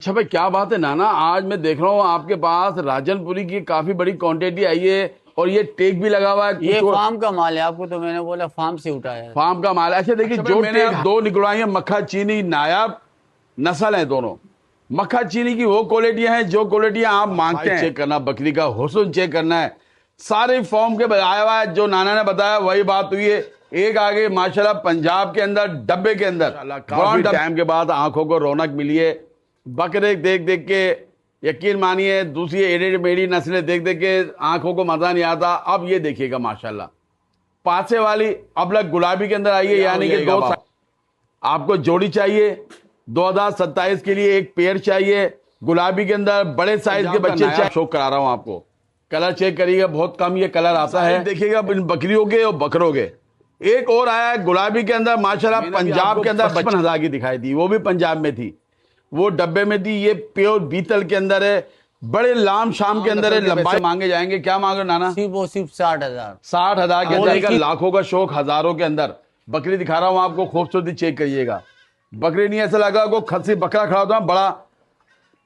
अच्छा भाई, क्या बात है नाना, आज मैं देख रहा हूँ आपके पास राजनपुरी की काफी बड़ी क्वांटिटी आई है और ये टेक भी लगा हुआ है। ये फार्म का माल है, आपको तो मैंने बोला फार्म से उठाया है। फार्म का माल है। अच्छा देखिए, जो मैंने दो निकलवाई है मक्खा चीनी नायाब नस्ल है दोनों। मक्खा चीनी की वो क्वालिटियां हैं जो क्वालिटियां आप मांगते हैं। चेक करना, बकरी का हुस्न चेक करना है, सारे फॉर्म के आया हुआ है। जो नाना ने बताया वही बात हुई है। एक आगे माशाल्लाह पंजाब के अंदर डब्बे के अंदर काफी टाइम के बाद आंखों को रौनक मिली है। बकरे देख देख के यकीन मानिए, दूसरी एडी मेडी नस्लें देख देख के आंखों को मजा नहीं आता। अब ये देखिएगा माशाल्लाह पासे वाली अबलग गुलाबी के अंदर आई है, यानी कि दो आपको जोड़ी चाहिए। 2027 के लिए एक पेयर चाहिए गुलाबी के अंदर, बड़े साइज के बच्चे चाहिए। शो करा रहा हूं आपको, कलर चेक करिएगा, बहुत कम ये कलर आता है। देखिएगा बकरियों के और बकरों के। एक और आया है गुलाबी के अंदर माशाल्लाह, पंजाब के अंदर 55,000 की दिखाई दी, वो भी पंजाब में थी, वो डब्बे में थी। ये प्योर बीतल के अंदर है, बड़े लाम शाम के अंदर है। लंबाई मांगे जाएंगे, क्या मांगे नाना? सिर्फ 60,000। 60,000 के अंदर, लाखों का शौक हजारों के अंदर। बकरी दिखा रहा हूं आपको, खूबसूरती चेक करिएगा। बकरी नहीं ऐसा लगा को खस्सी बकरा खड़ा होता बड़ा।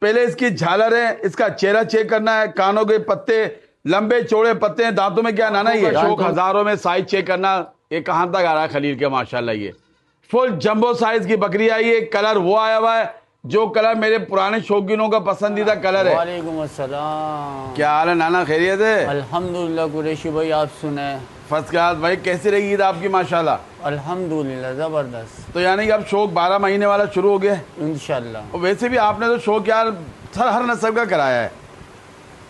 पहले इसकी झालर है, इसका चेहरा चेक करना है, कानों के पत्ते लंबे चौड़े पत्ते हैं, दांतों में क्या नाना ये शौक हजारों में। साइज चेक करना, ये कहां तक आ रहा है खलील के माशाल्लाह। ये फुल जंबो साइज की बकरी आई है। कलर वो आया हुआ है जो कलर मेरे पुराने शौकीनों का पसंदीदा कलर है। वालेकुम अस्सलाम। क्या हाल है नाना, खैरियत है? अल्हम्दुलिल्लाह कुरैशी भाई, आप सुने? फर्स्ट क्लास भाई। कैसी रही ईद आपकी माशाल्लाह? अल्हम्दुलिल्लाह जबरदस्त। तो यानी कि अब शौक 12 महीने वाला शुरू हो गया इंशाल्लाह। और वैसे भी आपने तो शौक यार हर नस्ल का कराया है,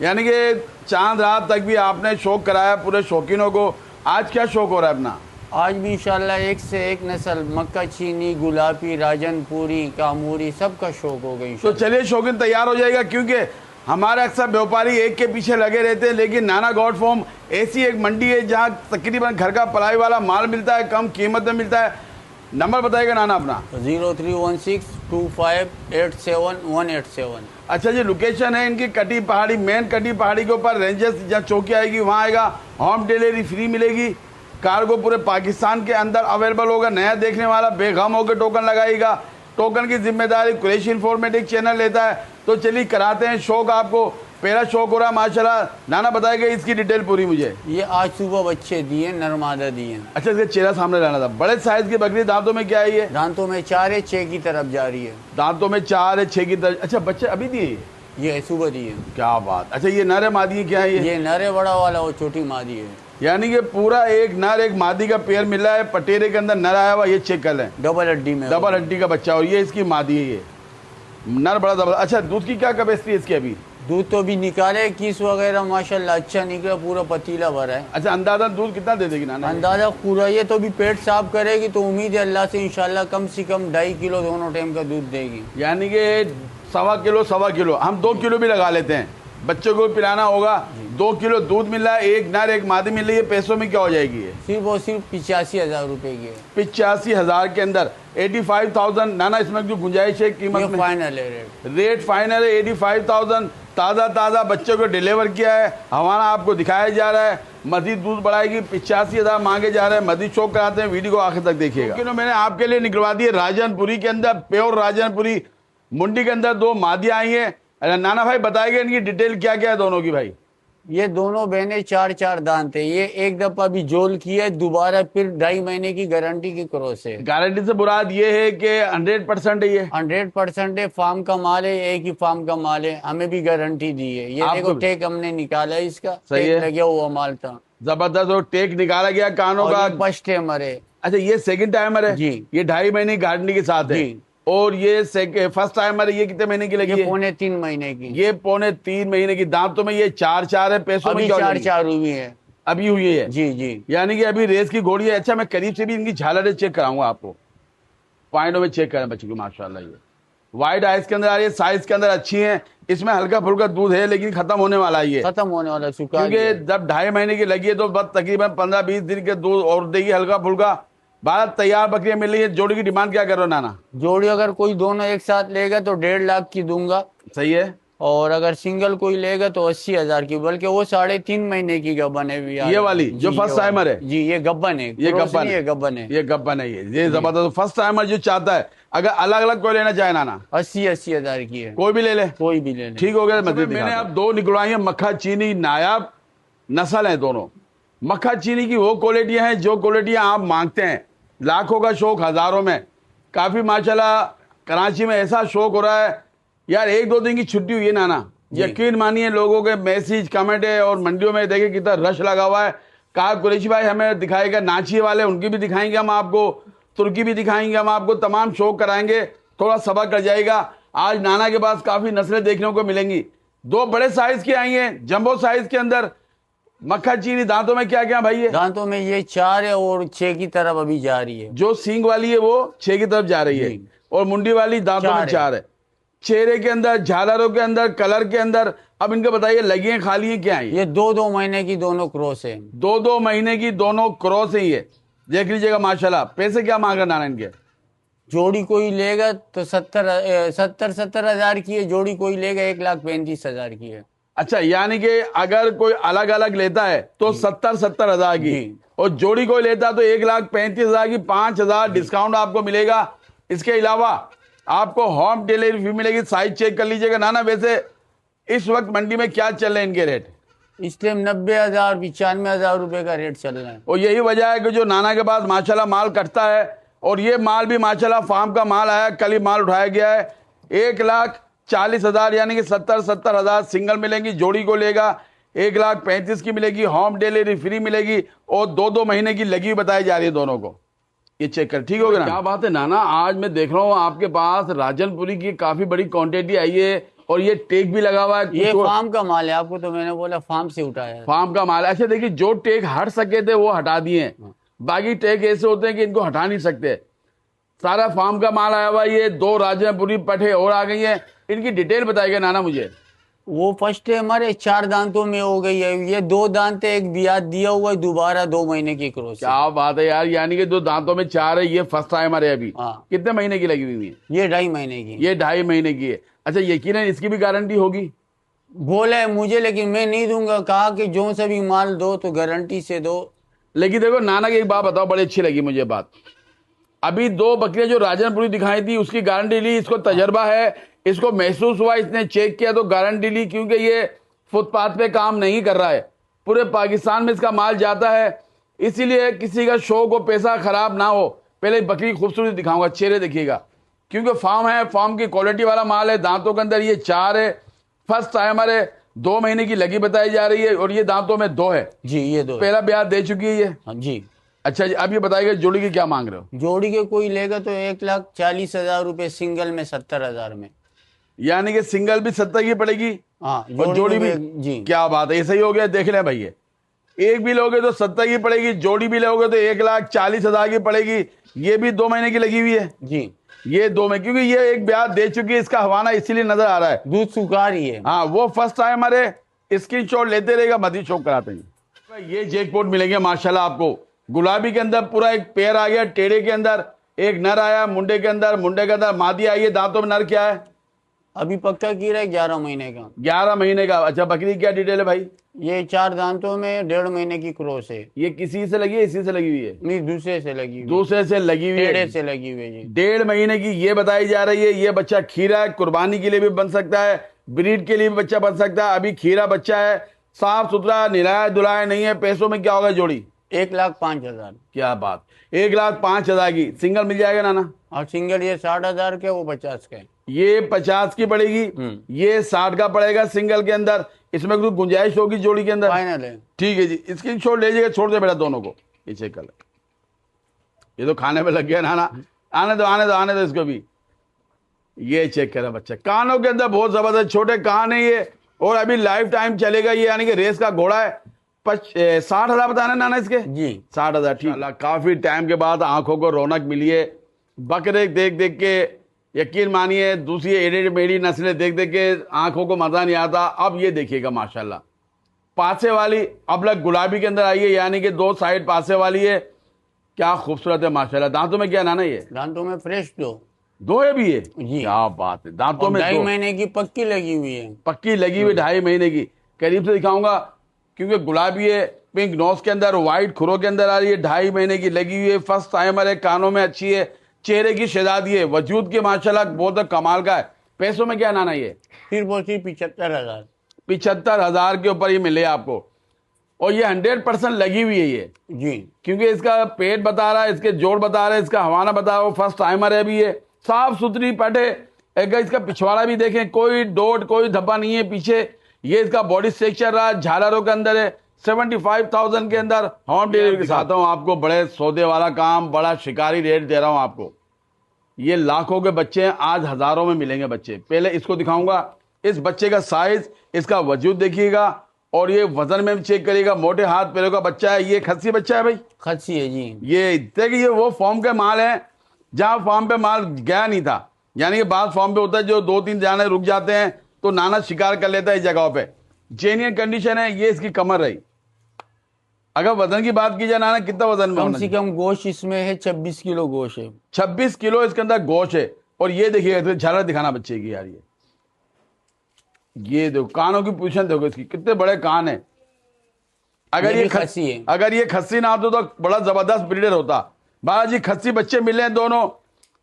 यानी कि चांद रात तक भी आपने शौक कराया पूरे शौकीनों को। आज क्या शौक हो रहा है अपना? आज भी इंशाल्लाह एक से एक नस्ल, मक्का चीनी, गुलाबी, राजनपुरी, कामूरी, सबका शौक हो गई। तो चलिए शौकीन तैयार हो जाएगा, क्योंकि हमारे अक्सर व्यापारी एक के पीछे लगे रहते हैं, लेकिन नाना गॉड फार्म ऐसी एक मंडी है जहां तकरीबन घर का पलाई वाला माल मिलता है, कम कीमत में मिलता है। नंबर बताएगा नाना अपना? 03162587 अच्छा जी, लोकेशन है इनकी कटी पहाड़ी, मेन कटी पहाड़ी के ऊपर रेंजर्स जहाँ चौकी आएगी वहाँ आएगा। होम डिलीवरी फ्री मिलेगी। कार्गो पूरे पाकिस्तान के अंदर अवेलेबल होगा। नया देखने वाला बेगम होकर टोकन लगाएगा। टोकन की जिम्मेदारी कुरैशी इन्फॉर्मेटिव चैनल लेता है। तो चलिए कराते हैं शौक आपको। पहला शौक हो रहा है माशाल्लाह। नाना बताएगा इसकी डिटेल पूरी मुझे। ये आज सुबह बच्चे दिए, नरमादा दिए। अच्छा, इसका चेहरा सामने लाना था। बड़े साइज की बकरी, दांतों में क्या है ये? दांतों में 4 है, 6 की तरफ जा रही है। दांतों में 4 है, 6 की तरफ। अच्छा, बच्चे अभी दिए? ये सुबह दिए। क्या बात। अच्छा, ये नर है मादी है, क्या है ये नर है बड़ा वाला, वो छोटी मादी है। यानी कि पूरा एक नर एक मादी का पेयर मिला है। पटेरे के अंदर नर आया हुआ, ये चेक कर लें, डबल हड्डी में, डबल हड्डी का बच्चा। और ये इसकी मादी है, ये नर बड़ा जबरदस्त। अच्छा, दूध की क्या कैपेसिटी है इसकी अभी? दूध तो भी निकाले, किस वगैरह माशाल्लाह अच्छा निकला, पूरा पतीला भरा है। अच्छा, अंदाजा दूध कितना दे देगी नाना? अंदाजा पूरा, ये तो भी पेट साफ करेगी तो उम्मीद है अल्लाह से इंशाल्लाह कम से कम 2.5 किलो दोनों टाइम का दूध देगी। यानी कि 1.25 किलो, हम 2 किलो भी लगा लेते हैं। बच्चों को पिलाना होगा। 2 किलो दूध मिल रहा है, एक नर एक मादी मिल रही है। पैसों में क्या हो जाएगी ये? सिर्फ और सिर्फ 85,000 रुपए की है। 85,000 के अंदर 85,000 नाना। इसमें जो गुंजाइश है कीमत में? फाइनल है रेट फाइनल है 85,000। ताज़ा बच्चों को डिलीवर किया है, हमारा आपको दिखाया जा रहा है। मजीद दूध बढ़ाएगी, 85,000 मांगे जा रहे हैं। मजीद शौक कराते हैं, वीडियो को आखिर तक देखिएगा। क्योंकि मैंने आपके लिए निकलवा दी है राजनपुरी के अंदर, प्योर राजनपुरी। मुंडी के अंदर 2 मादियाँ आई हैं। अरे नाना भाई बताएंगे इनकी डिटेल क्या क्या है दोनों की भाई? ये दोनों बहनें 4 दांत है। ये एक दफा भी जोल की है, दोबारा फिर 2.5 महीने की गारंटी की क्रॉस है। गारंटी से मुराद ये है कि 100% है। ये 100% है, फार्म का माल है, एक ही फार्म का माल है। हमें भी गारंटी दी है। ये देखो टेक हमने निकाला है, इसका सही है, लगा हुआ माल था जबरदस्त। और टेक निकाला गया कानों का। फर्स्ट टाइमर है। अच्छा, ये सेकंड टाइमर है जी। ये 2.5 महीने गारंटी के साथ है। और ये फर्स्ट टाइमर है। ये कितने महीने की लगी है? 3.25 महीने की। ये 3.25 महीने की। दांतों में ये 4 है। पैसों में 4 हुई है, अभी हुई है। जी जी। यानी कि अभी रेस की घोड़ी है। अच्छा, मैं करीब से भी इनकी झालरें चेक कराऊंगा आपको, पॉइंटों में चेक करें बच्चे की माशाल्लाह। ये वाइट आइस के अंदर आ रही है, साइज के अंदर अच्छी है। इसमें हल्का फुल्का दूध है, लेकिन खत्म होने वाला है। ये खत्म होने वाला, क्योंकि जब 2.5 महीने की लगी है तो बस तकरीबन 15-20 दिन के दूध और देगी, हल्का फुल्का। 12 तैयार बकरियां मिल रही है। जोड़ी की डिमांड क्या कर रहे हो नाना? जोड़ी अगर कोई दोनों एक साथ लेगा तो 1.5 लाख की दूंगा। सही है। और अगर सिंगल कोई लेगा तो 80,000 की, बल्कि वो 3.5 महीने की गब्बन है भी। ये वाली जो फर्स्ट टाइमर है, जी ये गब्बन है, ये क्रॉस गब्बन नहीं, है, ये गब्बन है। ये गब्बन है, ये जबरदस्त फर्स्ट टाइमर जो चाहता है, अगर अलग अलग कोई लेना चाहे नाना 80,000 की है, कोई भी ले ले, कोई भी ले ले। ठीक हो गया। मतलब मैंने अब दो निकलवाई है, मक्खा चीनी नायाब नस्ल है दोनों। मक्खा चीनी की वो क्वालिटियां हैं जो क्वालिटियां आप मांगते हैं, लाखों का शौक हजारों में। काफी माशाल्लाह कराची में ऐसा शौक हो रहा है यार, 1-2 दिन की छुट्टी हुई है नाना, यकीन मानिए लोगों के मैसेज कमेंट है, और मंडियों में देखे कितना रश लगा हुआ है। कहा कुरैशी भाई हमें दिखाएगा, नाची वाले उनकी भी दिखाएंगे हम आपको, तुर्की भी दिखाएंगे हम आपको, तमाम शौक कराएंगे, थोड़ा सब्र कर जाएगा। आज नाना के पास काफी नस्लें देखने को मिलेंगी। 2 बड़े साइज की आई हैं, जंबो साइज के अंदर मक्खा चीनी। दांतों में क्या क्या भाई है? दांतों में ये 4 है और 6 की तरफ अभी जा रही है। जो सींग वाली है वो 6 की तरफ जा रही है, और मुंडी वाली दांतों में 4 है। चेहरे के अंदर, झालरों के अंदर, कलर के अंदर, अब इनके बताइए लगी हैं खाली हैं क्या है? ये 2-2 महीने की दोनों क्रॉस है। 2-2 महीने की दोनों क्रॉस है। ये देख लीजिएगा माशाल्लाह। पैसे क्या मांग रहे नाना इनके? जोड़ी कोई लेगा तो 70,000 की है, जोड़ी कोई लेगा 1,35,000 की है। अच्छा, यानी कि अगर कोई अलग अलग लेता है तो 70,000 की, और जोड़ी कोई लेता है तो 1,35,000 की। 5,000 डिस्काउंट आपको मिलेगा। इसके अलावा आपको होम डिलीवरी भी मिलेगी। साइज चेक कर लीजिएगा नाना। वैसे इस वक्त मंडी में क्या चल रहे हैं इनके रेट? इस टाइम 90,000 95,000 रुपए का रेट चल रहा है। और यही वजह है कि जो नाना के पास माशाल्लाह माल कटता है, और ये माल भी माशाल्लाह फार्म का माल आया, कल ही माल उठाया गया है। 1,40,000 यानी कि 70,000 सिंगल मिलेंगी। जोड़ी को लेगा 1,35,000 की मिलेगी, होम डिलीवरी फ्री मिलेगी, और 2-2 महीने की लगी बताई जा रही है दोनों को। ये चेक कर, ठीक हो गया ना? क्या बात है नाना, आज मैं देख रहा हूँ आपके पास राजनपुरी की काफी बड़ी क्वांटिटी आई है, और ये टेक भी लगा हुआ है। ये फार्म का माल है, आपको तो मैंने बोला फार्म से उठाया है। फार्म का माल। अच्छा देखिए, जो टेक हट सके थे वो हटा दिए, बाकी टेक ऐसे होते हैं कि इनको हटा नहीं सकते। सारा फार्म का माल आया हुआ है। ये 2 राजनपुरी पठे और आ गई है। इनकी डिटेल बताइएगा नाना मुझे। वो फर्स्ट है हमारे 4 दांतों में हो गई है। ये 2 दांत एक बियाद दिया हुआ है, दोबारा 2 महीने की क्रॉस। क्या बात है यार, यानी कि 2 दांतों में 4 है। ये फर्स्ट टाइम है अभी। हाँ। कितने महीने की लगी हुई है? ये 2.5 महीने की। ये 2.5 महीने की है। अच्छा, यकीनन इसकी भी गारंटी होगी? बोला है मुझे, लेकिन मैं नहीं दूंगा। कहा कि जो से भी माल दो तो गारंटी से दो। लेकिन देखो नाना की एक बात बताओ, बड़ी अच्छी लगी मुझे बात। अभी 2 बकरियां जो राजनपुरी दिखाई थी उसकी गारंटी ली, इसको तजर्बा है, इसको महसूस हुआ, इसने चेक किया तो गारंटी ली, क्योंकि ये फुटपाथ पे काम नहीं कर रहा है, पूरे पाकिस्तान में इसका माल जाता है। इसीलिए किसी का शौक हो, पैसा खराब ना हो, पहले बकरी खूबसूरती दिखाऊंगा, चेहरे देखिएगा, क्योंकि फार्म है, फार्म की क्वालिटी वाला माल है। दांतों के अंदर ये 4 है, फर्स्ट टाइमर है, 2 महीने की लगी बताई जा रही है, और ये दांतों में 2 है। जी ये 2 पहला ब्याज दे चुकी है ये। हाँ जी। अच्छा जी, अब ये बताइए जोड़ी की क्या मांग रहे हो? जोड़ी के कोई लेगा तो 1,40,000 रुपए, सिंगल में 70,000 में। यानी कि सिंगल भी 70 की पड़ेगी, हाँ और जोड़ी भी। जी क्या बात है, ये सही हो गया। देख ले भाई, एक भी लोगे तो 70 की पड़ेगी, जोड़ी भी लोगे तो 1,40,000 की पड़ेगी। ये भी 2 महीने की लगी हुई है जी। ये 2 में, क्योंकि ये एक ब्याज दे चुकी है, इसका हवाना इसीलिए नजर आ रहा है। दूध सुखा रही है। हाँ, वो फर्स्ट टाइम हमारे स्क्रीनशॉट लेते रहेगा, मदी शौक कराते हैं। ये जैकपॉट मिलेंगे माशाल्लाह आपको। गुलाबी के अंदर पूरा एक पेयर आ गया, टेढ़े के अंदर एक नर आया, मुंडे के अंदर मादी आई है। दांतों में नर क्या है? अभी पक्का कीड़ा है 11 महीने का। 11 महीने का। अच्छा, बकरी क्या डिटेल है भाई? ये 4 दांतों में 1.5 महीने की क्रॉस है। ये किसी से लगी है, इसी से लगी हुई है? नहीं, दूसरे से लगी हुई। दूसरे से लगी हुई है, टेढ़े से लगी हुई है। 1.5 महीने की ये बताई जा रही है। ये बच्चा खीरा है, कुर्बानी के लिए भी बन सकता है, ब्रीड के लिए भी बच्चा बन सकता है। अभी खीरा बच्चा है, साफ सुथरा, निलाया दुलाया नहीं है। पैसों में क्या होगा जोड़ी? 1,05,000। क्या बात, 1,05,000 की सिंगल मिल जाएगा नाना? और सिंगल ये 60,000 के, वो 50 के। ये 50 की पड़ेगी, ये 60 का पड़ेगा सिंगल के अंदर। इसमें कुछ गुंजाइश होगी जोड़ी के अंदर? फाइनल है। ठीक है जी, इसकी छोड़ लीजिएगा, छोड़ दे बेटा दोनों को। ये चेक कर ले, ये तो खाने में लग गया नाना। आने दो इसको भी। ये चेक करा बच्चा, कानों के अंदर बहुत जबरदस्त छोटे कान है ये, और अभी लाइफ टाइम चलेगा ये, यानी कि रेस का घोड़ा है। 60,000 बताना नाना इसके? जी 60,000। ठीक, काफी टाइम के बाद आंखों को रौनक मिली है। बकरे देख देख के, यकीन मानिए, दूसरी एडी मेडी नस्लें देख देख के आंखों को मजा नहीं आता। अब ये देखिएगा माशाल्लाह, पासे वाली अबलग गुलाबी के अंदर आई है, यानी कि 2 साइड पासे वाली है। क्या खूबसूरत है माशाल्लाह। दांतों में क्या नाना? ये दांतों में फ्रेश दो। दो है भी ये जी। क्या बात है, दांतों और में 2.5 दो महीने की पक्की लगी हुई है। पक्की लगी हुई 2.5 महीने की। करीब से दिखाऊंगा क्योंकि गुलाबी है, पिंक नोज के अंदर, व्हाइट खुरों के अंदर आ रही है, 2.5 महीने की लगी हुई है, फर्स्ट टाइमर है, कानों में अच्छी है, चेहरे की शहजादी है, वजूद के माशाल्लाह बहुत कमाल का है। पैसों में क्या नाना ये सिर्फ और सिर्फ 75,000। 75,000 के ऊपर ये मिले आपको। और ये 100% लगी हुई है ये, जी। क्योंकि इसका पेट बता रहा है, इसके जोड़ बता रहा है, इसका हवाना बता रहा है, वो फर्स्ट टाइमर है भी ये, साफ सुथरी पटे। अगर इसका पिछवाड़ा भी देखें, कोई डोट कोई धब्बा नहीं है पीछे। ये इसका बॉडी स्ट्रक्चर रहा, झालरों के अंदर है, 75,000 के अंदर होम डिलीवरी के साथ हूँ आपको। बड़े सौदे वाला काम, बड़ा शिकारी रेट दे रहा हूँ आपको। ये लाखों के बच्चे हैं, आज हजारों में मिलेंगे बच्चे। पहले इसको दिखाऊंगा, इस बच्चे का साइज, इसका वजूद देखिएगा, और ये वजन में भी चेक करिएगा। मोटे हाथ पैरों का बच्चा है, ये खस्सी बच्चा है भाई, खस्सी है जी। ये देखिए, ये वो फॉर्म के माल है जहां फॉर्म पे माल गया नहीं था। यानी कि बात फॉर्म पे होता है, जो 2-3 जाने रुक जाते हैं तो नाना शिकार कर लेता है इस जगह पे। जेन्युइन कंडीशन है। ये इसकी कमर रही। अगर वजन की बात की जाए नाना, कितना वजन में कम होना से कम गोश्त इसमें है 26 किलो गोश्त है। 26 किलो इसके अंदर गोश्त है। और ये देखिए, झालर दिखाना बच्चे की यार, ये देखो कानों की पोजीशन देखो इसकी, कितने बड़े कान है। अगर ये खस्सी है। अगर ये खस्सी ना होता तो बड़ा जबरदस्त ब्रीडर होता। बालाजी खस्सी बच्चे मिले हैं दोनों।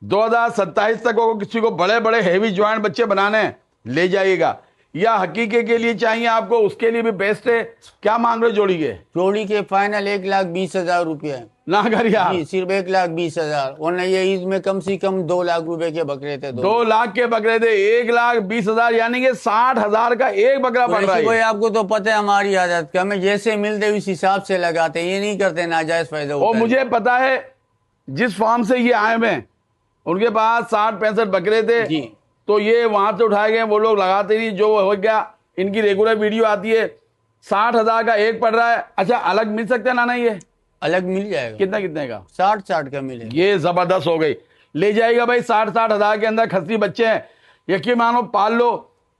2027 तक को किसी को बड़े बड़े हैवी ज्वाइंट बच्चे बनाने हैं, ले जाइएगा। या हकीके के लिए चाहिए आपको, उसके लिए भी बेस्ट है। क्या मांग रहे जोड़ी के? जोड़ी के फाइनल 1,20,000 रुपये है। ना कर यार, जी, सिर्फ 1,20,000। और नहीं, ये इसमें कम से कम 2 लाख रुपए के बकरे थे। 2 लाख के बकरे थे, 1,20,000, यानी कि 60,000 का एक बकरा पड़ रहा है। भाई आपको तो पता है हमारी आदत का, हमें जैसे मिलते उस हिसाब से लगाते हैं, ये नहीं करते नाजायज फायदा। और मुझे पता है जिस फार्म से ये आए हुए, उनके पास 60-65 बकरे थे जी। तो ये वहां से उठाए गए, वो लोग लगाते नहीं, जो हो गया। इनकी रेगुलर वीडियो आती है, 60,000 का एक पड़ रहा है। अच्छा, अलग मिल सकते हैं नाना? ये अलग मिल जाएगा। कितने का? 60 का मिले। ये जबरदस्त हो गई, ले जाएगा भाई। 60,000 के अंदर खस्सी बच्चे हैं, यकीन मानो पाल लो।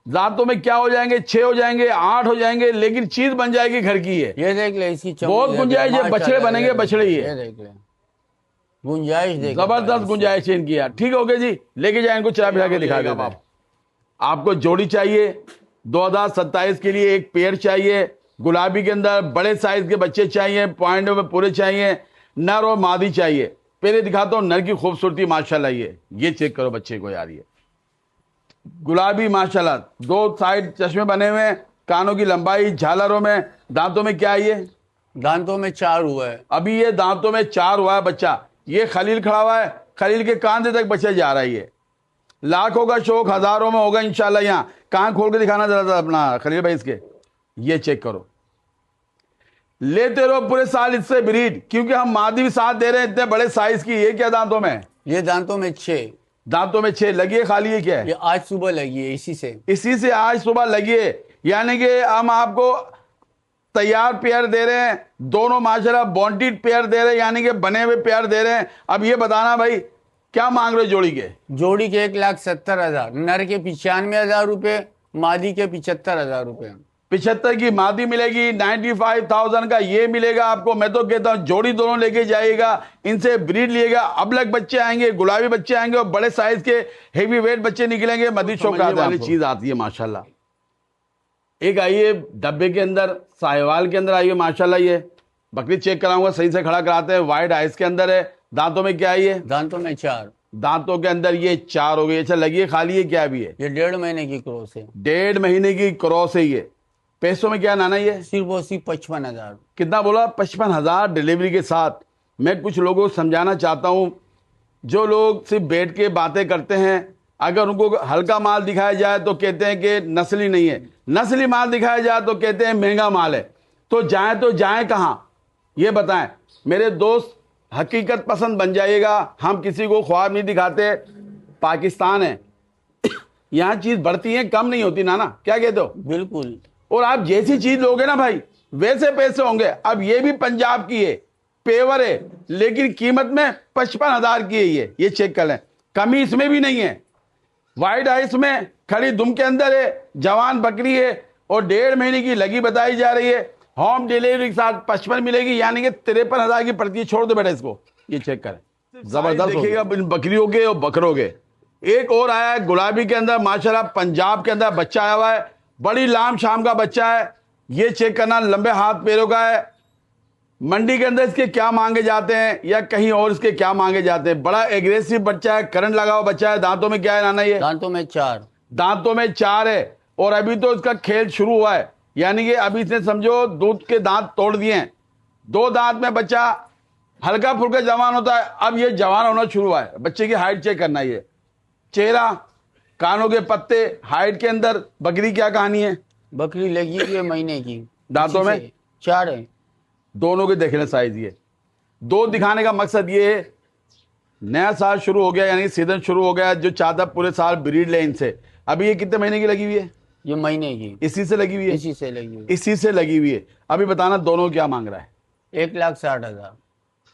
जातों में क्या हो जाएंगे, 6 हो जाएंगे, 8 हो जाएंगे, लेकिन चीज बन जाएगी घर की। ये देख ले, इसकी बहुत गुंजाइश है, बछड़े बनेंगे, बछड़े ही ये है। देख ले, गुंजाइश देख, जबरदस्त गुंजाइश है इनकी यार। ठीक हो गया जी, लेके जाए इनको, चला फिरा के दिखा देगा। आपको जोड़ी चाहिए 2027 के लिए, एक पेयर चाहिए गुलाबी के अंदर, बड़े साइज के बच्चे चाहिए, पॉइंट में पूरे चाहिए, नर और मादी चाहिए। पहले दिखाता हूं नर की खूबसूरती माशाल्लाह। ये चेक करो बच्चे को यार, ये गुलाबी माशाल्लाह, 2 साइड चश्मे बने हुए हैं, कानों की लंबाई, झालरों में, दांतों में क्या है ये? दांतों में 4 हुआ है अभी। ये दांतों में 4 हुआ है बच्चा। ये खलील खड़ा हुआ है, खलील के कांधे तक बच्चा जा रहा है। ये लाखों का शौक, हजारों में होगा इंशाल्लाह। यहाँ कान खोल के दिखाना जरा अपना खलील भाई इसके, ये चेक करो। लेते रहो पूरे साल इससे ब्रीड, क्योंकि हम मादी भी साथ दे रहे हैं इतने बड़े साइज की। ये क्या दांतों में? ये दांतों में 6। दांतों में 6 लगी है, खाली है क्या है? ये आज सुबह लगी है, इसी से आज सुबह लगी है। यानी कि हम आपको तैयार पेयर दे रहे हैं, दोनों माशाल्लाह बॉन्टेड पेयर दे रहे हैं, यानी कि बने हुए पेयर दे रहे हैं। अब ये बताना भाई, क्या मांग रहे जोड़ी के? जोड़ी के 1,70,000, नर के 95,000 रुपये, मादी के 75,000 रुपये। 75 की मादी मिलेगी, 95,000 का ये मिलेगा आपको। मैं तो कहता हूं जोड़ी दोनों लेके जाइएगा, इनसे ब्रीड लिएगा। अबलग बच्चे आएंगे, गुलाबी बच्चे आएंगे, और बड़े साइज के हेवी वेट बच्चे निकलेंगे। मदी शौक वाली चीज आती है माशाल्लाह। एक आइए डब्बे के अंदर, साहिवाल के अंदर आइए माशाल्लाह। ये बकरी चेक कराऊंगा, सही से खड़ा कराते हैं। व्हाइट आइस के अंदर है। दांतों में क्या है ये? दांतों में 4। दांतों के अंदर ये 4 हो गई। अच्छा, लगी खाली है क्या भी है? ये 1.5 महीने की क्रॉस है। 1.5 महीने की क्रॉस है ये। पैसों में क्या नाना ये? सिर्फ और सिर्फ 55,000। कितना बोला? 55,000 डिलीवरी के साथ। मैं कुछ लोगों को समझाना चाहता हूं, जो लोग सिर्फ बैठ के बातें करते हैं, अगर उनको हल्का माल दिखाया जाए तो कहते हैं कि नस्ली नहीं है, नस्ली माल दिखाया जाए तो कहते हैं महंगा माल है। तो जाए कहां, ये बताएं मेरे दोस्त। हकीकत पसंद बन जाइएगा। हम किसी को ख्वाब नहीं दिखाते। पाकिस्तान है, यहां चीज बढ़ती है, कम नहीं होती नाना, क्या कहते हो? बिल्कुल। और आप जैसी चीज लोगे ना भाई, वैसे पैसे होंगे। अब ये भी पंजाब की है, पेवर है, लेकिन कीमत में 55,000 की है ये चेक कर लें। कमी इसमें भी नहीं है। वाइट आइस में खड़ी दुम के अंदर है, जवान बकरी है, और 1.5 महीने की लगी बताई जा रही है। होम डिलीवरी के साथ 55 मिलेगी, यानी कि 53,000 की पड़ती है। छोड़ दो बेटा इसको, ये चेक करें। जबरदस्त देखिएगा बकरियों के और बकरों के। एक और आया है गुलाबी के अंदर, माशाल्लाह पंजाब के अंदर बच्चा आया हुआ है, बड़ी लाम शाम का बच्चा है। ये चेक करना, लंबे हाथ पैरों का है। मंडी के अंदर इसके क्या मांगे जाते हैं या कहीं और इसके क्या मांगे जाते हैं। बड़ा एग्रेसिव बच्चा है, करंट लगा हुआ बच्चा है। दांतों में क्या है नाना ये? दांतों में 4। दांतों में 4 है और अभी तो इसका खेल शुरू हुआ है, यानी कि अभी इसने समझो दूध के दांत तोड़ दिए हैं। 2 दांत में बच्चा हल्का फुल्का जवान होता है, अब ये जवान होना शुरू हुआ है। बच्चे की हाइट चेक करना, ये चेहरा, कानों के पत्ते, हाइट के अंदर बकरी क्या कहानी है? बकरी लगी हुई है महीने की। दांतों में 4 है। दोनों के देखने साइज ये 2 दिखाने का मकसद ये है, नया साल शुरू हो गया, यानी सीजन शुरू हो गया। जो चाहता पूरे साल ब्रीड ले इनसे। अभी ये कितने महीने की लगी हुई है? ये महीने की। इसी से लगी हुई है? इसी से लगी हुई। इसी से लगी हुई है। अभी बताना दोनों क्या मांग रहा है? 1,60,000।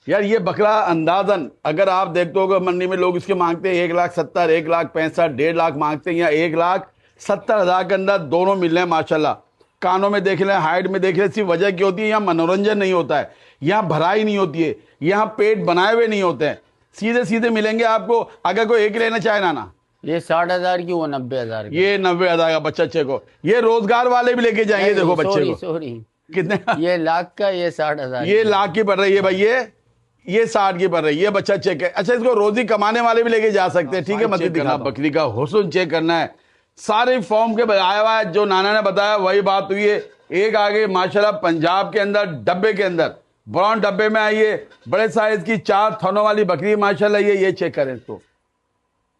यार ये बकरा अंदाजन अगर आप देखते हो मंडी में लोग इसके मांगते हैं 1,70,000, 1,65,000, 1.5 लाख मांगते हैं, या 1,70,000 के अंदर दोनों मिल रहे हैं माशाल्लाह। कानों में देख लें, हाइट में देख लें। सिर्फ वजह क्या होती है? यहाँ मनोरंजन नहीं होता है, यहाँ भराई नहीं होती है, यहाँ पेट बनाए हुए नहीं होते हैं, सीधे सीधे मिलेंगे आपको। अगर कोई एक लेना चाहे नाना, ये 60,000 की, वो 90,000 की। ये 90,000 का बच्चे को, ये रोजगार वाले भी लेके जाएंगे। देखो बच्चे को सॉरी कितने, ये लाख का, ये 60,000। ये लाख की पड़ रही है भाई, ये 60 की पड़ रही है। ये बच्चा चेक है। अच्छा, इसको रोजी कमाने वाले भी लेके जा सकते हैं। ठीक है, मत दिखाना। बकरी का हुस्न चेक करना है, सारे फॉर्म के आया हुआ है। जो नाना ने बताया वही बात हुई है। एक आगे माशाल्लाह पंजाब के अंदर डब्बे के अंदर, ब्राउन डब्बे में आई है, बड़े साइज की 4 थनों वाली बकरी माशाल्लाह। ये चेक करें इसको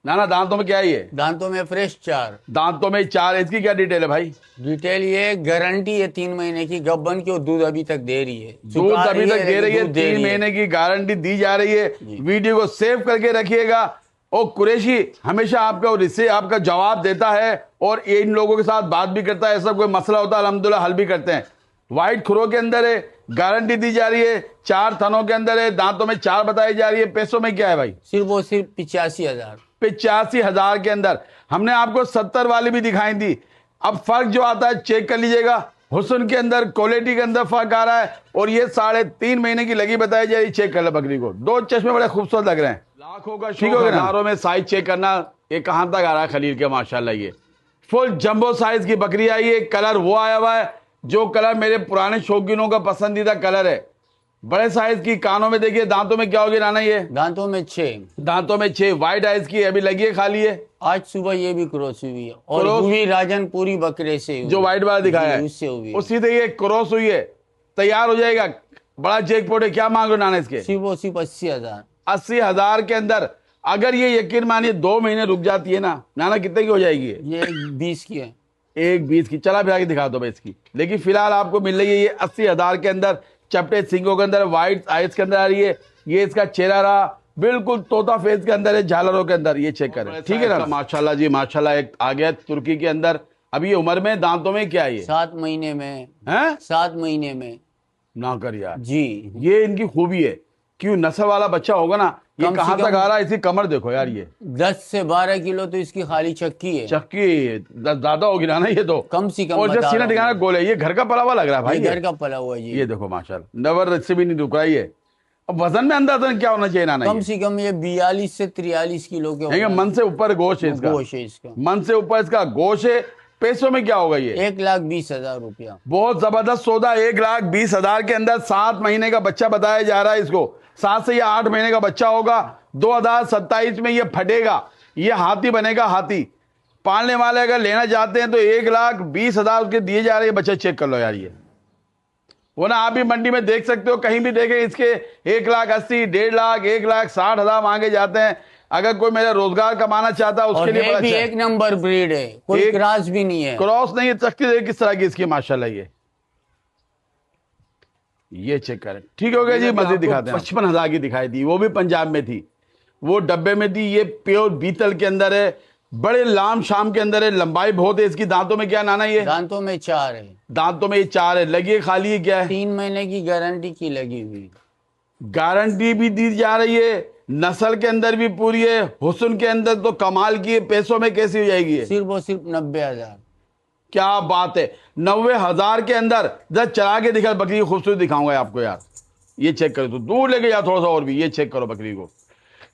नाना। दांतों में क्या है ये? दांतों में फ्रेश 4। दांतों में 4। इसकी क्या डिटेल है भाई? डिटेल ये गारंटी है 3 महीने की गब्बन की, और दूध अभी तक दे रही है। दूध अभी तक दे रही है, 3 महीने की गारंटी दी जा रही है। वीडियो को सेव करके रखिएगा। और कुरैशी हमेशा आपका जवाब देता है और इन लोगों के साथ बात भी करता है। ऐसा कोई मसला होता है अल्हम्दुलिल्लाह हल भी करते हैं। व्हाइट खुरों के अंदर है, गारंटी दी जा रही है। 4 थनों के अंदर है, दांतों में 4 बताई जा रही है। पैसों में क्या है भाई? सिर्फ 85,000। 85,000 के अंदर हमने आपको 70 वाली भी दिखाई थी। अब फर्क जो आता है चेक कर लीजिएगा। हुस्न के अंदर, क्वालिटी के अंदर फर्क आ रहा है। और ये 3.5 महीने की लगी बताई जा रही। चेक कर ले बकरी को, 2 चश्मे बड़े खूबसूरत लग रहे हैं। लाखों का ठीक हो गया, हजारों में साइज चेक करना। ये कहां तक आ रहा है खलील के? माशाल्लाह ये फुल जंबो साइज की बकरी आई है। कलर वो आया हुआ है जो कलर मेरे पुराने शौकीनों का पसंदीदा कलर है। बड़े साइज की, कानों में देखिए, दांतों में क्या होगी नाना ये? दांतों में 6। दांतों में 6। व्हाइट आइज की अभी लगी है, खाली है। आज सुबह ये भी क्रॉस हुई है, और हुई राजनपुरी बकरे से हुई, जो व्हाइट वाला दिखाया है उससे हुई, उसी से ये क्रॉस हुई है, तैयार हो जाएगा। बड़ा जैकपॉट है। क्या मांग रहे नाना इसके? सिर्फ 80,000। 80,000 के अंदर अगर ये यकीन मानिए 2 महीने रुक जाती है ना नाना, कितने की हो जाएगी ये 20 की है। 1,20 की। चला फिर आगे दिखा दो भाई इसकी। लेकिन फिलहाल आपको मिल रही है ये 80,000 के अंदर, चपटे सिंगों के अंदर, व्हाइट आइज के अंदर आ रही है। ये इसका चेहरा रहा, बिल्कुल तोता फेस के अंदर है, झालरों के अंदर। ये चेक करें, ठीक है ना? माशाल्लाह जी माशाल्लाह। एक आ गया तुर्की के अंदर। अभी ये उम्र में, दांतों में क्या है ये? 7 महीने में है। 7 महीने में ना कर यार जी। ये इनकी खूबी है, क्यों नस्ल वाला बच्चा होगा ना। ये कहां तक आ रहा है? इसकी कमर देखो यार, ये 10 से 12 किलो तो इसकी खाली चक्की है। चक्की ज्यादा होगी ना ये तो, कम से कम। और जब सीना दिखाना गोल है। ये घर का पला हुआ लग रहा है भाई, घर का पला हुआ जी। ये देखो माशाल्लाह, नवर से भी नहीं रुक रहा है। अब वजन में अंदाजा क्या होना चाहिए नाना? कम से कम ये 42 से 43 किलो के। मन से ऊपर गोश्त है इसका। गोश्त है इसका, मन से ऊपर इसका गोश्त है। पैसों में क्या होगा ये? 1,20,000 रुपया। बहुत जबरदस्त सौदा। 1,20,000 के अंदर 7 महीने का बच्चा बताया जा रहा है इसको। 7 से या 8 महीने का बच्चा होगा। 2027 में ये फटेगा, ये हाथी बनेगा, हाथी। पालने वाले अगर लेना चाहते हैं तो 1,20,000 उसके दिए जा रहे हैं। बच्चे चेक कर लो यार, ये वो ना आप भी मंडी में देख सकते हो, कहीं भी देखें इसके 1,80,000, 1.5 लाख, 1,60,000 मांगे जाते हैं। अगर कोई मेरा रोजगार कमाना चाहता है उसके लिए भी एक नंबर ब्रीड है, कोई क्रॉस भी नहीं है। क्रॉस नहीं है। चक्की किस तरह की इसकी माशाल्लाह। ये चेक करें, ठीक हो गया जी। मजीद दिखाते हैं। 55,000 की दिखाई थी, वो भी पंजाब में थी, वो डब्बे में थी। ये प्योर बीतल के अंदर है, बड़े लाम शाम के अंदर है, लंबाई बहुत है इसकी। दांतों में क्या नाना? ये दांतों में 4 है। दांतों में ये 4 है। लगी है खाली है? क्या है? 3 महीने की गारंटी की लगी हुई। गारंटी भी दी जा रही है, नस्ल के अंदर भी पूरी है, हुस्न के अंदर तो कमाल की है। पैसों में कैसी हो जाएगी? सिर्फ और सिर्फ 90,000। क्या बात है, 90,000 के अंदर। जब चला के दिखा बकरी की खूबसूरती दिखाऊंगा आपको यार। ये चेक करो, तो दूर लेके जाओ थोड़ा सा और भी। ये चेक करो बकरी को,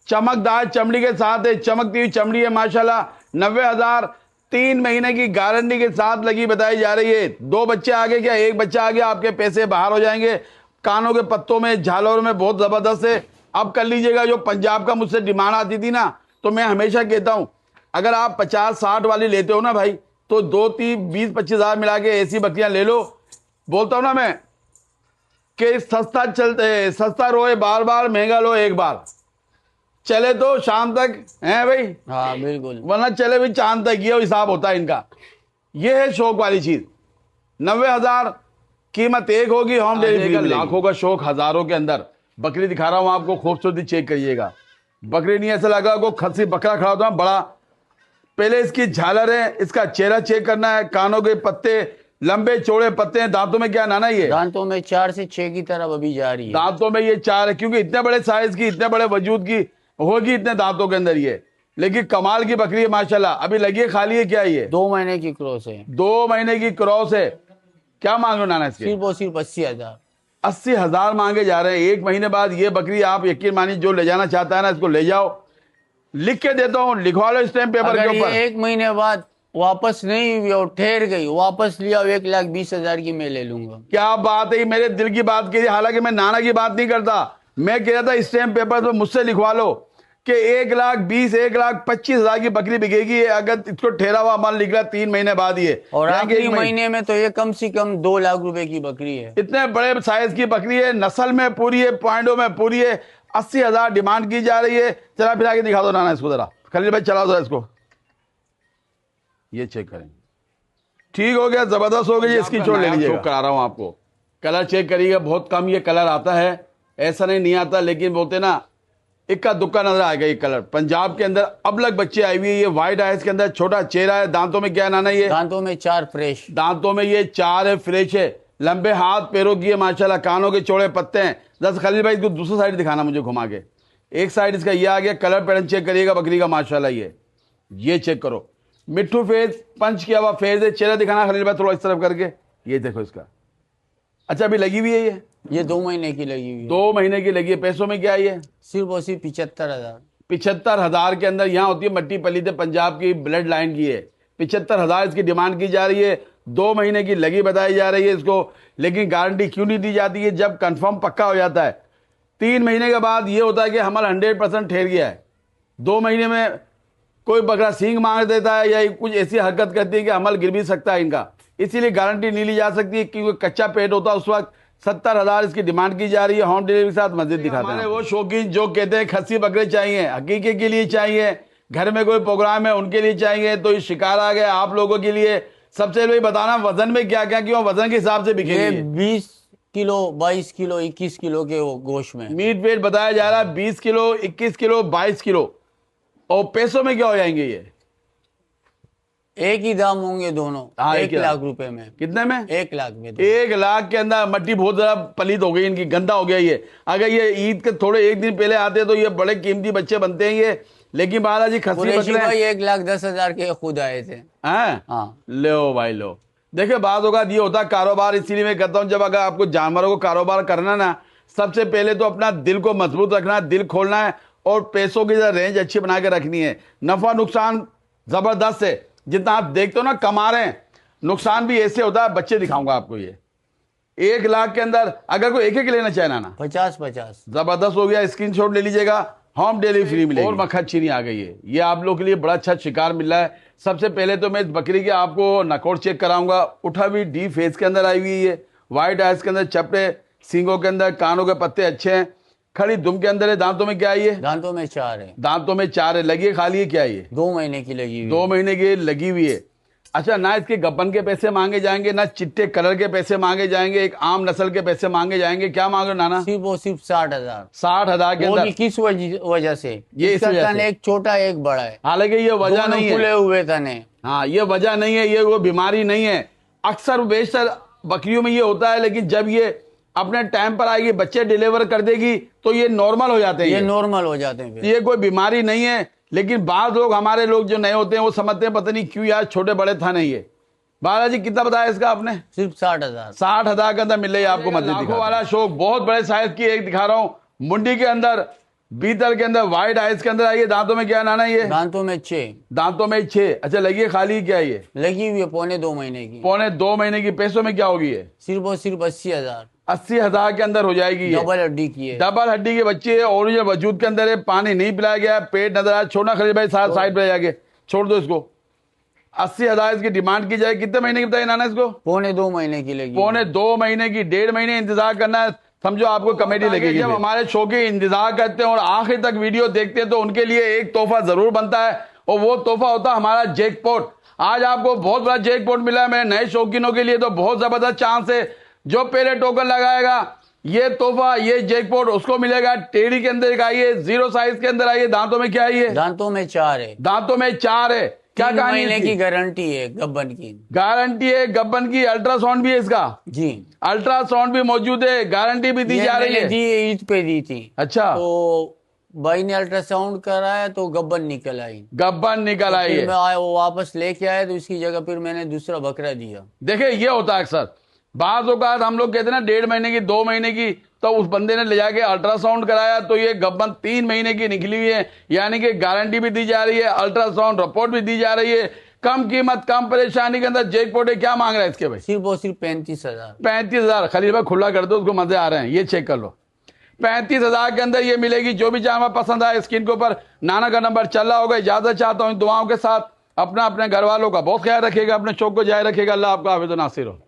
चमकदार चमड़ी के साथ है, चमकती हुई चमड़ी है माशाल्लाह। 90,000 3 महीने की गारंटी के साथ लगी बताई जा रही है। 2 बच्चे आगे क्या, 1 बच्चा आ गया, आपके पैसे बाहर हो जाएंगे। कानों के पत्तों में, झालरों में बहुत जबरदस्त है। अब कर लीजिएगा, जो पंजाब का मुझसे डिमांड आती थी ना, तो मैं हमेशा कहता हूं अगर आप 50-60 वाली लेते हो ना भाई, तो 2-3-20-25 हज़ार मिला के ऐसी बकरियां ले लो। बोलता हूं ना मैं कि सस्ता रोए बार बार, महंगा लो एक बार। चले तो शाम तक है भाई, हाँ बिल्कुल, वरना चले भी चांद तक, ये हिसाब होता है इनका। ये है शौक वाली चीज। 90,000 कीमत एक होगी, होम डिलीवरी। लाखों का शौक हजारों के अंदर। बकरी दिखा रहा हूं आपको, खूबसूरती चेक करिएगा। बकरी नहीं ऐसा लगा को खस्सी बकरा खड़ा होता है बड़ा। पहले इसकी झालर है, इसका चेहरा चेक करना है। कानों के पत्ते लंबे चौड़े पत्ते हैं। दांतों में क्या नाना, ये दांतों में 4 से 6 की तरफ अभी जा रही है। दांतों में ये 4 है, क्योंकि इतने बड़े साइज की, इतने बड़े वजूद की होगी इतने दांतों के अंदर ये। लेकिन कमाल की बकरी है माशाल्लाह। अभी लगी है खाली है, क्या ये 2 महीने की क्रॉस है। 2 महीने की क्रॉस है। क्या मांग लो नाना इसके? सिर्फ और सिर्फ 80,000। 80,000 मांगे जा रहे हैं। 1 महीने बाद ये बकरी, आप यकीन मानिए, जो ले जाना चाहता है ना, इसको ले जाओ। लिख के देता हूं, लिखवा लो स्टैम्प पेपर के ऊपर। 1 महीने बाद वापस नहीं हुई और ठहर गई, वापस लिया 1,20,000 की मैं ले लूंगा। क्या बात है, मेरे दिल की बात कीजिए। हालांकि मैं नाना की बात नहीं करता, मैं कह रहा था स्टैम्प पेपर पर मुझसे लिखवा लो कि 1,20,000 1,25,000 की बकरी बिकेगी अगर इसको ठहरा हुआ माल निकला 3 महीने बाद। ये और आखिरी महीने में तो ये कम से कम 2 लाख रुपए की बकरी है। इतने बड़े साइज की बकरी है, नस्ल में पूरी है, पॉइंटों में पूरी है। 80,000 डिमांड की जा रही है। चला फिर आगे दिखा दो नाना इसको जरा। खलील भाई चला दो इसको, ये चेक करें। ठीक हो गया, जबरदस्त हो गई। इसकी छोड़ ले लीजिएगा, करा रहा हूं आपको। कलर चेक करिएगा, बहुत कम ये कलर आता है, ऐसा नहीं आता, लेकिन बोलते ना इक्का दुक्का नजर आएगा ये कलर। पंजाब के अंदर अब लग बच्चे आई हुई है। ये व्हाइट आइज के अंदर, छोटा चेहरा है। दांतों में क्या नाना, ये दांतों में 4 फ्रेश, दांतों में ये 4 है, फ्रेश है। लंबे हाथ पैरों की है माशाल्लाह। कानों के चौड़े पत्ते हैं। दस खलील भाई इसको दूसरी साइड दिखाना मुझे घुमा के। एक साइड इसका ये आ गया। कलर पैटर्न चेक करिएगा बकरी का माशाल्लाह। ये चेक करो, मिट्ठू फेस, पंच किया हुआ फेस है। चेहरा दिखाना खलील भाई थोड़ा इस तरफ करके। ये देखो इसका। अच्छा अभी लगी हुई है ये 2 महीने की लगी हुई है। 2 महीने की लगी है। पैसों में क्या है ये? सिर्फ और सिर्फ 75,000। 75,000 के अंदर। यहाँ होती है मट्टी पलीते पंजाब की, ब्लड लाइन की है। 75,000 इसकी डिमांड की जा रही है। 2 महीने की लगी बताई जा रही है इसको। लेकिन गारंटी क्यों नहीं दी जाती है? जब कंफर्म पक्का हो जाता है 3 महीने के बाद ये होता है कि हमल 100% ठहर गया है। 2 महीने में कोई बकरा सींग मांग देता है या कुछ ऐसी हरकत करती है कि अमल गिर भी सकता है इनका। इसीलिए गारंटी नहीं ली जा सकती, क्योंकि कच्चा पेट होता है। उस वक्त 70,000 इसकी डिमांड की जा रही है। होम डिलीवरी के साथ मस्जिद दिखाते हैं। वो शौकीन जो कहते हैं खस्सी बकरे चाहिए, हकीके के लिए चाहिए, घर में कोई प्रोग्राम है उनके लिए चाहिए, तो ये शिकार आ गया आप लोगों के लिए। सबसे पहले बताना वजन में क्या क्या, क्यों वजन के हिसाब से बिकेंगे। 20 किलो, 22 किलो, 21 किलो के गोश्त में मीट वेट बताया जा रहा है 20 किलो, 21 किलो, 22 किलो। और पैसों में क्या हो जाएंगे ये? एक ही दाम होंगे दोनों। हाँ, 1 लाख रुपए में। कितने में? 1 लाख में। 1 लाख के अंदर। मट्टी बहुत ज्यादा पलीत हो गई इनकी, गंदा हो गया ये। अगर ये ईद के थोड़े 1 दिन पहले आते तो ये बड़े कीमती बच्चे बनते हैं ये। लेकिन बालाजी खस्सी बकरे भाई 1,10,000 के खुद आए थे। हाँ लो भाई लो। देखिए बात होगा ये होता कारोबार। इसीलिए मैं कहता हूँ जब अगर आपको जानवरों को कारोबार करना ना, सबसे पहले तो अपना दिल को मजबूत रखना है, दिल खोलना है और पैसों की रेंज अच्छी बना के रखनी है। नफा नुकसान जबरदस्त है। जितना आप देखते हो ना कमा रहे हैं, नुकसान भी ऐसे होता है। बच्चे दिखाऊंगा आपको। ये 1 लाख के अंदर अगर कोई एक लेना चाहे ना, 50-50 जबरदस्त हो गया। स्क्रीनशॉट ले लीजिएगा, होम डिलीवरी फ्री मिलेगी। और मक्खा चीनी आ गई है। ये आप लोगों के लिए बड़ा अच्छा शिकार मिल रहा है। सबसे पहले तो मैं इस बकरी के आपको नकोर चेक कराऊंगा। उठा हुई डी फेस के अंदर आई हुई है। व्हाइट आइज के अंदर, चपटे सींगों के अंदर, कानों के पत्ते अच्छे हैं। खड़ी दुम के अंदर है। दांतों में क्या है ये? दांतों में 4 है। दांतों में 4 है। लगी है खाली है क्या ये? 2 महीने की लगी हुई। 2 महीने की लगी हुई है। अच्छा ना इसके गब्बन के पैसे मांगे जाएंगे, ना चिट्टे कलर के पैसे मांगे जाएंगे, एक आम नस्ल के पैसे मांगे जाएंगे। क्या मांगे नाना? सिर्फ और सिर्फ 60,000। 60,000 के अंदर। किस वजह से? ये इस वजह से। एक छोटा एक बड़ा है। हालांकि ये वजह नहीं है, खुले हुए तने। हाँ ये वजह नहीं है, ये वो बीमारी नहीं है। अक्सर बेशतर बकरियों में ये होता है, लेकिन जब ये अपने टाइम पर आएगी, बच्चे डिलीवर कर देगी, तो ये नॉर्मल हो जाते हैं। ये नॉर्मल हो जाते हैं। ये कोई बीमारी नहीं है। लेकिन बाद लोग, हमारे लोग जो नए होते हैं, वो समझते हैं पता नहीं क्यों यार छोटे बड़े था नहीं ये। बालाजी कितना बताया इसका आपने? सिर्फ 60,000। 60,000 के अंदर मिल रही है आपको। मस्जिद वाला शौक, बहुत बड़े साइज की एक दिखा रहा हूँ। मुंडी के अंदर बीतल के अंदर व्हाइट आइस के अंदर आइए। दांतों में क्या नाना ये? दांतों में 6। दांतों में 6। अच्छा, लगी है खाली क्या ये? लगी हुई है पौने 2 महीने की। पौने 2 महीने की। पैसों में क्या होगी ये? सिर्फ और सिर्फ 80,000। 80,000 के अंदर हो जाएगी ये। डबल हड्डी की है। डबल हड्डी के बच्चे है, ओरिजिनल वजूद के अंदर है। पानी नहीं पिलाया गया, पेट नजर आया। छोड़ना खलील भाई, साथ साइड पे जाके छोड़ दो इसको। 80,000 इसकी डिमांड की जाए। कितने महीने की बताइए नाना इसको? पौने 2 महीने की लगी। पौने 2 महीने की। 1.5 महीने इंतजार करना है, समझो आपको कमेटी लगेगी। जब हमारे शो के इंतजार करते हैं और आखिर तक वीडियो देखते हैं तो उनके लिए एक तोहफा जरूर बनता है, और वो तोहफा होता है हमारा जैकपॉट। आज आपको बहुत बड़ा जैकपॉट मिला है मेरे नए शौकीनों के लिए, तो बहुत जबरदस्त चांस है। जो पहले टोकन लगाएगा ये तोहफा, ये जैकपॉट उसको मिलेगा। टेढ़ी के अंदर आइए, 0 साइज के अंदर आइए। दांतों में क्या है ये? दांतों में 4 है। दांतों में 4 है। क्या 3 कहानी महीने इसकी? की गारंटी है गब्बन की। गारंटी है गब्बन की। अल्ट्रासाउंड भी है इसका? जी, अल्ट्रासाउंड भी मौजूद है। गारंटी भी दी जा रही है। दी ईद पे दी थी। अच्छा, तो भाई ने अल्ट्रासाउंड कराया तो गब्बन निकल आई। गब्बन निकल आई फिर है। मैं आया, वो वापस लेके आया तो इसकी जगह फिर मैंने दूसरा बकरा दिया। देखिए ये होता है अक्सर। बाज़ औक़ात हम लोग कहते हैं ना 1.5 महीने की, 2 महीने की, तो उस बंदे ने ले जाके अल्ट्रासाउंड कराया तो ये गब्बन 3 महीने की निकली हुई है। यानी कि गारंटी भी दी जा रही है, अल्ट्रासाउंड रिपोर्ट भी दी जा रही है। कम कीमत, कम परेशानी के अंदर जैकपॉट है। क्या मांग रहा है इसके भाई? सिर्फ और सिर्फ 35,000। 35,000। खलील भाई खुला कर दो, उसको मजे आ रहे हैं, ये चेक कर लो। 35,000 के अंदर ये मिलेगी। जो भी जानवर पसंद आए स्क्रीन के ऊपर नाना का नंबर चल रहा होगा। इजाजत चाहता हूँ दुआओं के साथ। अपना अपने घर वालों का बहुत ख्याल रखिएगा, अपने शौक को जारी रखिएगा। अल्लाह आपका हाफिज़ व नासिर हो।